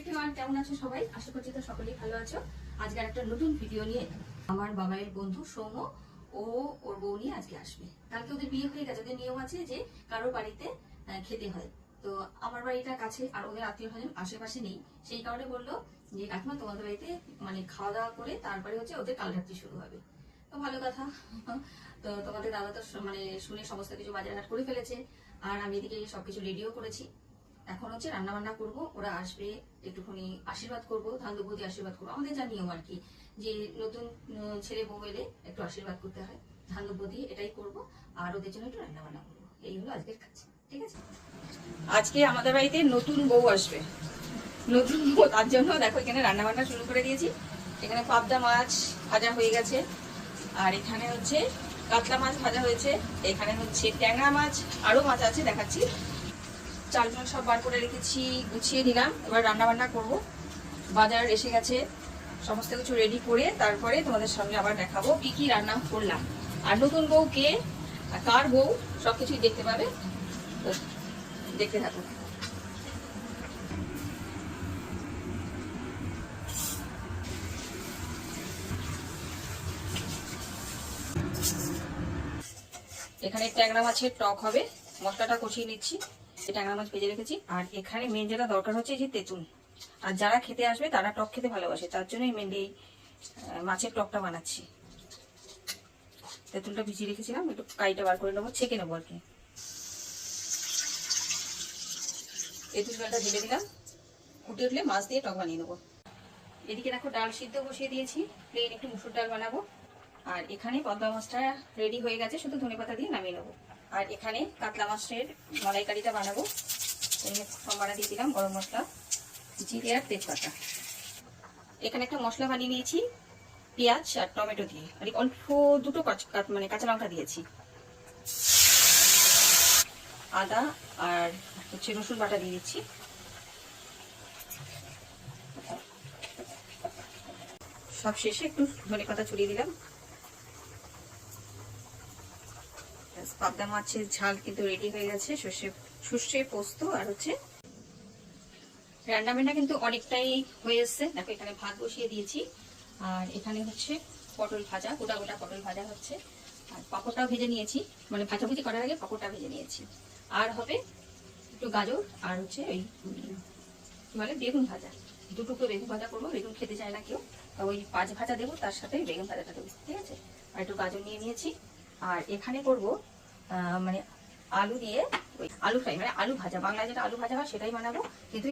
Everyone, কেমন আছো সবাই? আশা করছি তো সকলেই ভালো আছো। আজকে একটা নতুন ভিডিও নিয়ে আমার বাবাইয়ের বন্ধু সৌম ও ওর বউ নিয়ে আজকে আসবে। কালকে ওদের বিয়ে হয়ে গেছে, ওদের নিয়ম আছে যে কারোর বাড়িতে খেতে হয়। তো আমার বাড়িটা কাছে আর ওদের আত্মীয় স্বজন আশেপাশে নেই, সেই কারণে বললো যে কাকিমা তোমাদের বাড়িতে মানে খাওয়া দাওয়া করে তারপরে হচ্ছে ওদের কালরাত্রি শুরু হবে। তো ভালো কথা। তো তোমাদের দাদা তো মানে শুনে সমস্ত কিছু বাজারঘাট করে ফেলেছে, আর আমি এদিকে সবকিছু রেডিও করেছি। এখন হচ্ছে রান্না বান্না করবো, ওরা আসবে, একটুখানি আশীর্বাদ করবো, ধান দুব্বো দিয়ে আশীর্বাদ করবো। আমাদের যা নিয়ম আর কি, যে নতুন ছেলে বউ এলে একটু আশীর্বাদ করতে হয়, ধান দুব্বো দিয়ে এটাই করবো। আর ওদের জন্য একটু রান্না বান্না করবো, এই হলো আজকের কাজ। ঠিক আছে, আজকে আমাদের বাড়িতে নতুন বউ আসবে। নতুন বউ, তার জন্য দেখো এখানে রান্না বান্না শুরু করে দিয়েছি। এখানে পাবদা মাছ ভাজা হয়ে গেছে, আর এখানে হচ্ছে কাতলা মাছ ভাজা হয়েছে, এখানে হচ্ছে ট্যাংরা মাছ, আরো মাছ আছে দেখাচ্ছি। চালগুলো সব বার করে রেখেছি, গুছিয়ে দিলাম। এবার রান্না বান্না করবো। বাজার এসে গেছে, সমস্ত কিছু রেডি করে তারপরে তোমাদের সঙ্গে আবার দেখাবো কি কি রান্না করলাম। আর নতুন বউ কে, কার বউ, সবকিছুই দেখতে পাবে, দেখতে থাকো। এখানে ট্যাংরা মাছের টক হবে, মশলাটা কষিয়ে নিচ্ছি। ট্যাংরা মাছ ভেজে রেখেছি। আর এখানে মেন যেটা দরকার হচ্ছে যে তেঁতুল। আর যারা খেতে আসবে তারা টক খেতে ভালোবাসে, তার জন্যই মেনলি মাছের টকটা বানাচ্ছি। তেঁতুলটা ভিজিয়ে রেখেছিলাম, একটু কাইটা বার করে নেবো, ছেঁকে নেবো আর কি। তেঁতুল জলটা ঢেলে দিলাম, ফুটে উঠলে মাছ দিয়ে টক বানিয়ে নেবো। এদিকে দেখো ডাল সিদ্ধ বসিয়ে দিয়েছি, প্লেন একটু মুসুর ডাল বানাবো। আর এখানে পদ্মা মাছটা রেডি হয়ে গেছে, শুধু ধনেপাতা দিয়ে নামিয়ে নেবো। আর এখানে কাতলা মাছের মালাইকারিটা বানাবো। সম্বারা দিয়ে দিলাম, গরম মশলা, জিরে আর তেজপাতা। এখানে একটা মশলা বানিয়ে নিয়েছি পেঁয়াজ আর টমেটো দিয়ে, আর অল্প দুটো মানে কাঁচা লঙ্কা দিয়েছি, আদা আর হচ্ছে রসুন বাটা দিয়ে দিচ্ছি। সব শেষে একটু ধনেপাতা ছড়িয়ে দিলাম। পাবদা মাছের ঝাল কিন্তু রেডি হয়ে গেছে, সর্ষে পোস্ত আর হচ্ছে রান্না বান্না কিন্তু অনেকটাই হয়ে এসছে। দেখো এখানে ভাত বসিয়ে দিয়েছি, আর এখানে হচ্ছে পটল ভাজা, গোটা গোটা পটল ভাজা হচ্ছে। আর পাঁপড়টাও ভেজে নিয়েছি, মানে ভাজাভুজি করার আগে পাঁপড়টা ভেজে নিয়েছি। আর হবে একটু গাজর আর হচ্ছে ওই কি বলে বেগুন ভাজা, দুটুকরো বেগুন ভাজা করবো। বেগুন খেতে চায় না কেউ, ওই পাঁচ ভাজা দেবো, তার সাথে বেগুন ভাজাটা দেবো। ঠিক আছে, আর একটু গাজর নিয়ে নিয়েছি। আর এখানে করবো মানে আলু দিয়ে ওই আলু ফ্রাই, মানে আলু ভাজা, বাংলায় যেটা আলু ভাজা হয় সেটাই বানাবো। কিন্তু